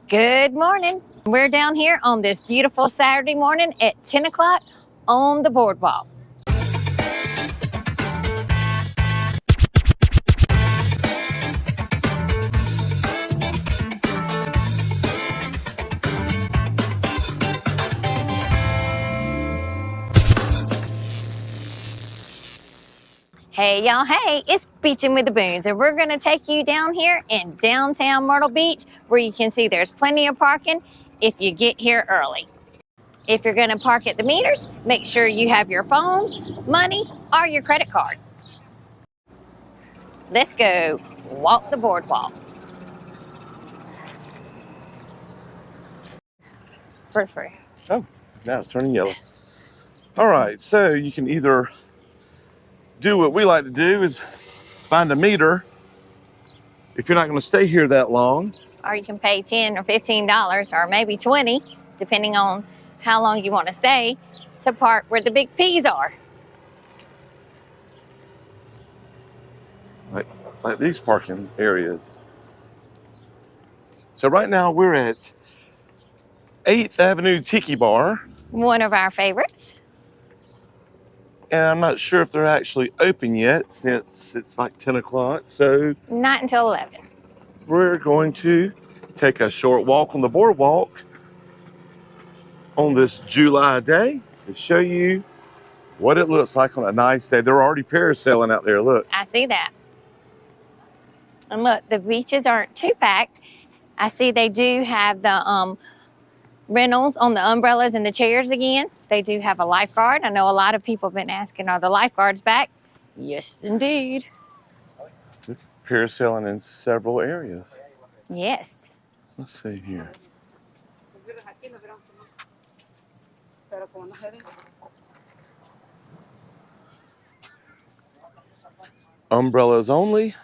Good morning. We're down here on this beautiful Saturday morning at 10 o'clock on the boardwalk. Hey y'all, hey, it's Beachin With The Boones, and we're gonna take you down here in downtown Myrtle Beach where you can see there's plenty of parking if you get here early. If you're gonna park at the meters, make sure you have your phone, money, or your credit card. Let's go walk the boardwalk. For free. Oh, now it's turning yellow. All right, so you can either do what we like to do is find a meter if you're not going to stay here that long. Or you can pay $10 or $15 or maybe 20, depending on how long you want to stay, to park where the big P's are. Like these parking areas. So right now we're at 8th Avenue Tiki Bar. One of our favorites. And I'm not sure if they're actually open yet since it's like 10 o'clock. So Not until 11. we're going to take a short walk on the boardwalk on this July day to show you what it looks like on a nice day. There are already parasailing out there, look. I see that. And look, the beaches aren't too packed. I see they do have the rentals on the umbrellas and the chairs again. They do have a lifeguard. I know a lot of people have been asking, are the lifeguards back? Yes, indeed. Parasailing in several areas. Yes. Let's see here. Umbrellas only,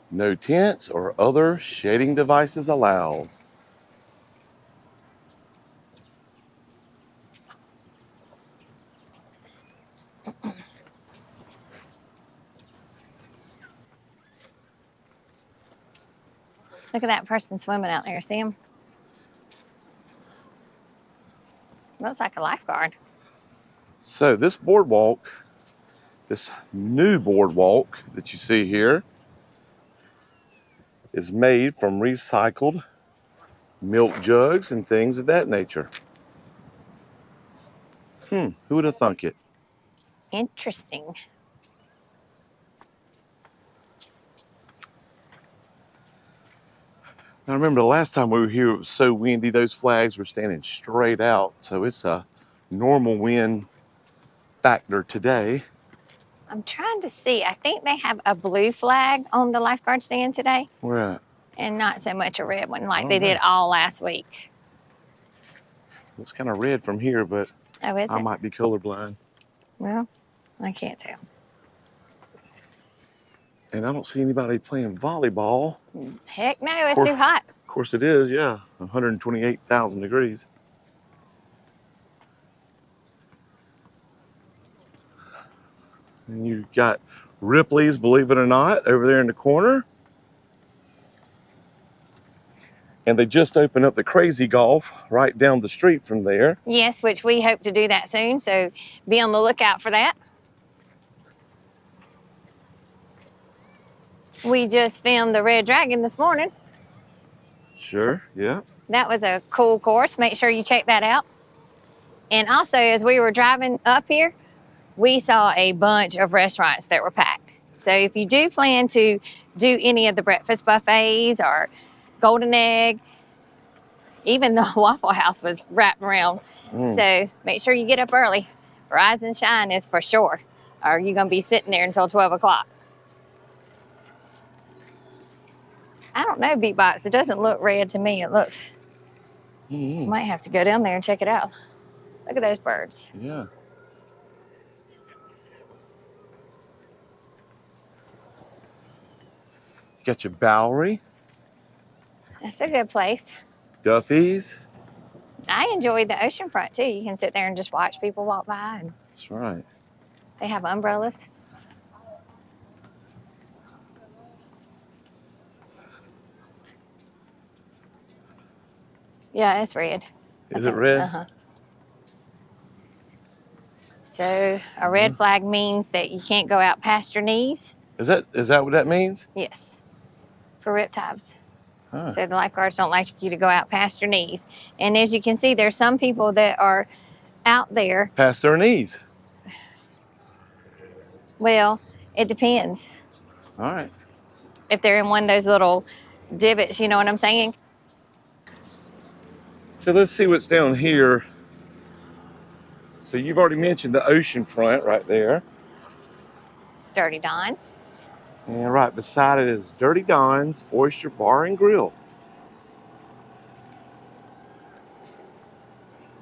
no tents or other shading devices allowed. Look at that person swimming out there. See him? Looks like a lifeguard. So this boardwalk, this new boardwalk that you see here, is made from recycled milk jugs and things of that nature. Who would have thunk it? Interesting. I remember the last time we were here, it was so windy, those flags were standing straight out. So it's a normal wind factor today. I'm trying to see. I think they have a blue flag on the lifeguard stand today. Where at? And not so much a red one like Oh, they no. did all last week. It's kind of red from here, but Oh, is I it? might be colorblind. Well, I can't tell. And I don't see anybody playing volleyball. Heck no, it's too hot. Of course it is, yeah. 128,000 degrees. And you've got Ripley's, believe it or not, over there in the corner. And they just opened up the Crazy Golf right down the street from there. Yes, which we hope to do that soon, so be on the lookout for that. We just filmed the Red Dragon this morning. Sure, yeah. That was a cool course. Make sure you check that out. And also, as we were driving up here, we saw a bunch of restaurants that were packed. So if you do plan to do any of the breakfast buffets or Golden Egg, even the Waffle House was wrapped around. So make sure you get up early. Rise and shine is for sure. Or you're going to be sitting there until 12 o'clock. I don't know, Beatbox. It doesn't look red to me. It looks... Might have to go down there and check it out. Look at those birds. Yeah. You got your Bowery. That's a good place. Duffy's. I enjoyed the oceanfront too. You can sit there and just watch people walk by. And That's right. they have umbrellas. Yeah, it's red. Is it red? Uh-huh. So a red flag means that you can't go out past your knees. Is that what that means? Yes, for riptides. Huh. So the lifeguards don't like you to go out past your knees. And as you can see, there's some people that are out there. Past their knees. Well, it depends. All right. If they're in one of those little divots, you know what I'm saying? So let's see what's down here. So you've already mentioned the ocean front right there. Dirty Don's. And right beside it is Dirty Don's Oyster Bar and Grill.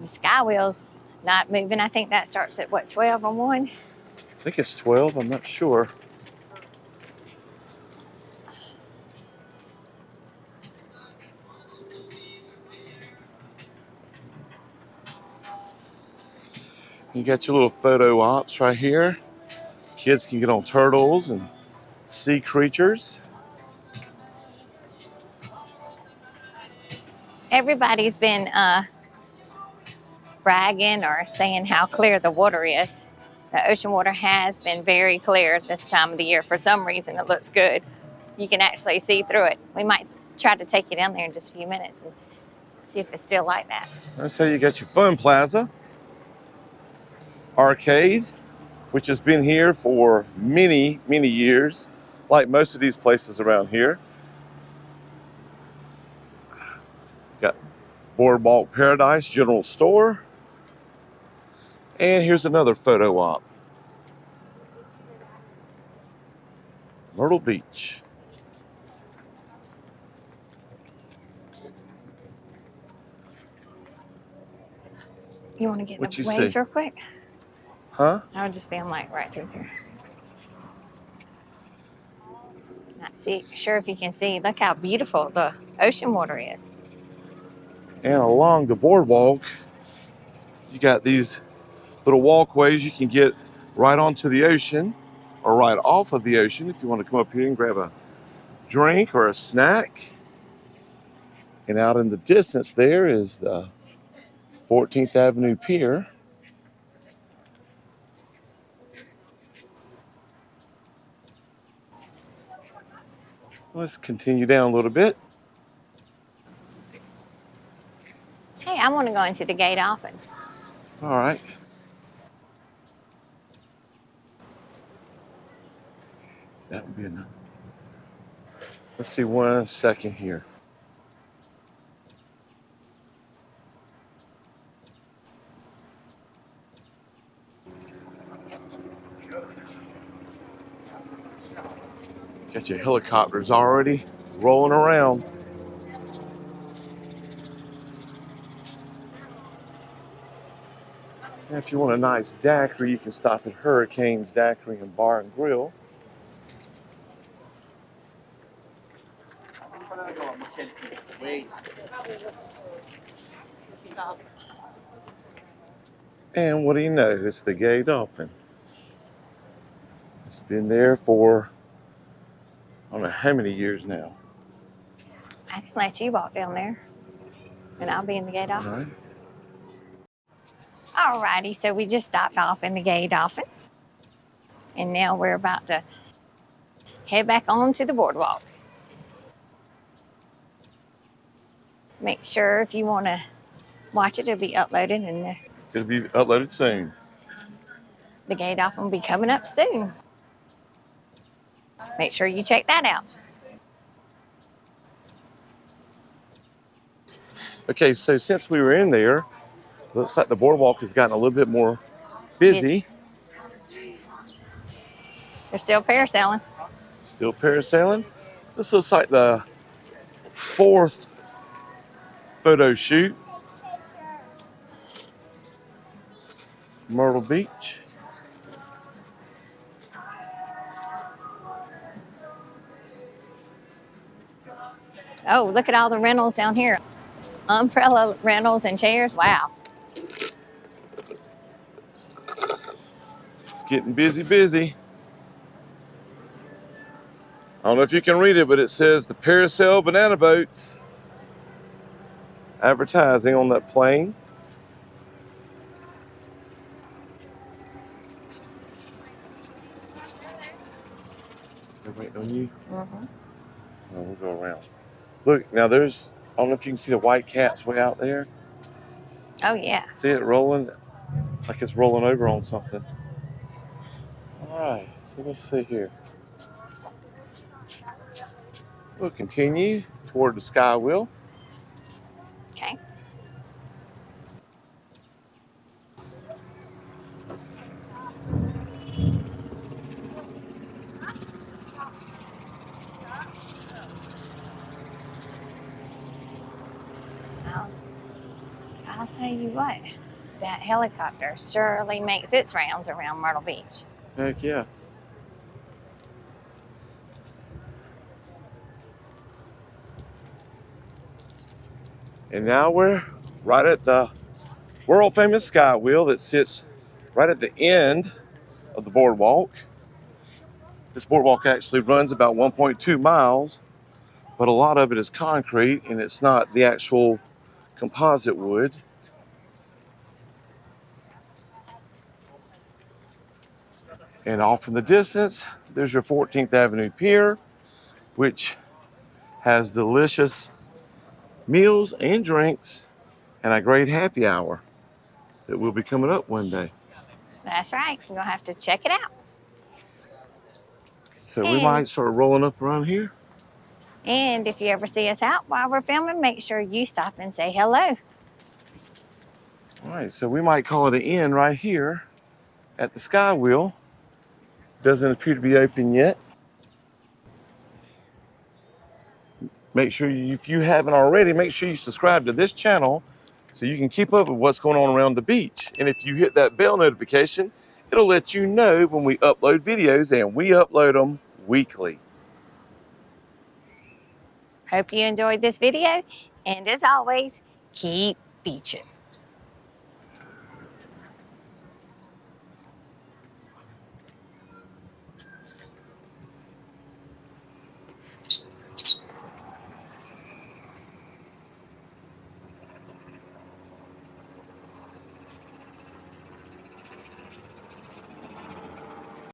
The SkyWheel's not moving. I think that starts at what, 12 on 1? I think it's 12, I'm not sure. You got your little photo ops right here. Kids can get on turtles and sea creatures. Everybody's been bragging or saying how clear the water is. The ocean water has been very clear this time of the year. For some reason, it looks good. You can actually see through it. We might try to take you down there in just a few minutes and see if it's still like that. That's how you got your fun plaza. Arcade, which has been here for many, many years, like most of these places around here. Got Boardwalk Paradise General Store. And here's another photo op. Myrtle Beach. You want to get What the you waves see? real quick? Huh? I would just be on like right through here. Not see, sure if you can see. Look how beautiful the ocean water is. And along the boardwalk, you got these little walkways you can get right onto the ocean or right off of the ocean if you want to come up here and grab a drink or a snack. And out in the distance there is the 14th Avenue Pier. Let's continue down a little bit. Hey, I want to go into the Gay Dolphin. All right. That would be enough. Let's see 1 second here. Got your helicopters already rolling around. And if you want a nice daiquiri, you can stop at Hurricane's Daiquiri and Bar and Grill. And what do you know? It's the Gay Dolphin. It's been there for, I don't know how many years now. I can let you walk down there, and I'll be in the Gay Dolphin. All right. Alrighty, so we just stopped off in the Gay Dolphin, and now we're about to head back on to the boardwalk. Make sure if you want to watch it, it'll be uploaded, and It'll be uploaded soon. the Gay Dolphin will be coming up soon. Make sure you check that out. Okay, so since we were in there, looks like the boardwalk has gotten a little bit more busy. They're still parasailing. Still parasailing. This looks like the 4th photo shoot. Myrtle Beach. Oh, look at all the rentals down here. Umbrella rentals and chairs. Wow. It's getting busy, busy. I don't know if you can read it, but it says the Parasail Banana Boats. advertising on that plane. They're waiting on you? Mm-hmm. Oh, we'll go around. Look, now there's, I don't know if you can see the white cats way out there. Oh, yeah. See it rolling? Like it's rolling over on something. All right, so let's see here. We'll continue toward the SkyWheel. Okay. I'll tell you what, that helicopter surely makes its rounds around Myrtle Beach. Heck yeah. And now we're right at the world famous SkyWheel that sits right at the end of the boardwalk. This boardwalk actually runs about 1.2 miles, but a lot of it is concrete and it's not the actual composite wood. And off in the distance, there's your 14th Avenue Pier, which has delicious meals and drinks and a great happy hour that will be coming up one day. That's right. You're going to have to check it out. So we might start rolling up around here. And if you ever see us out while we're filming, make sure you stop and say hello. All right, so we might call it an inn right here at the SkyWheel. Doesn't appear to be open yet. Make sure if you haven't already, make sure you subscribe to this channel so you can keep up with what's going on around the beach. And if you hit that bell notification, it'll let you know when we upload videos, and we upload them weekly. Hope you enjoyed this video. And as always, keep beaching.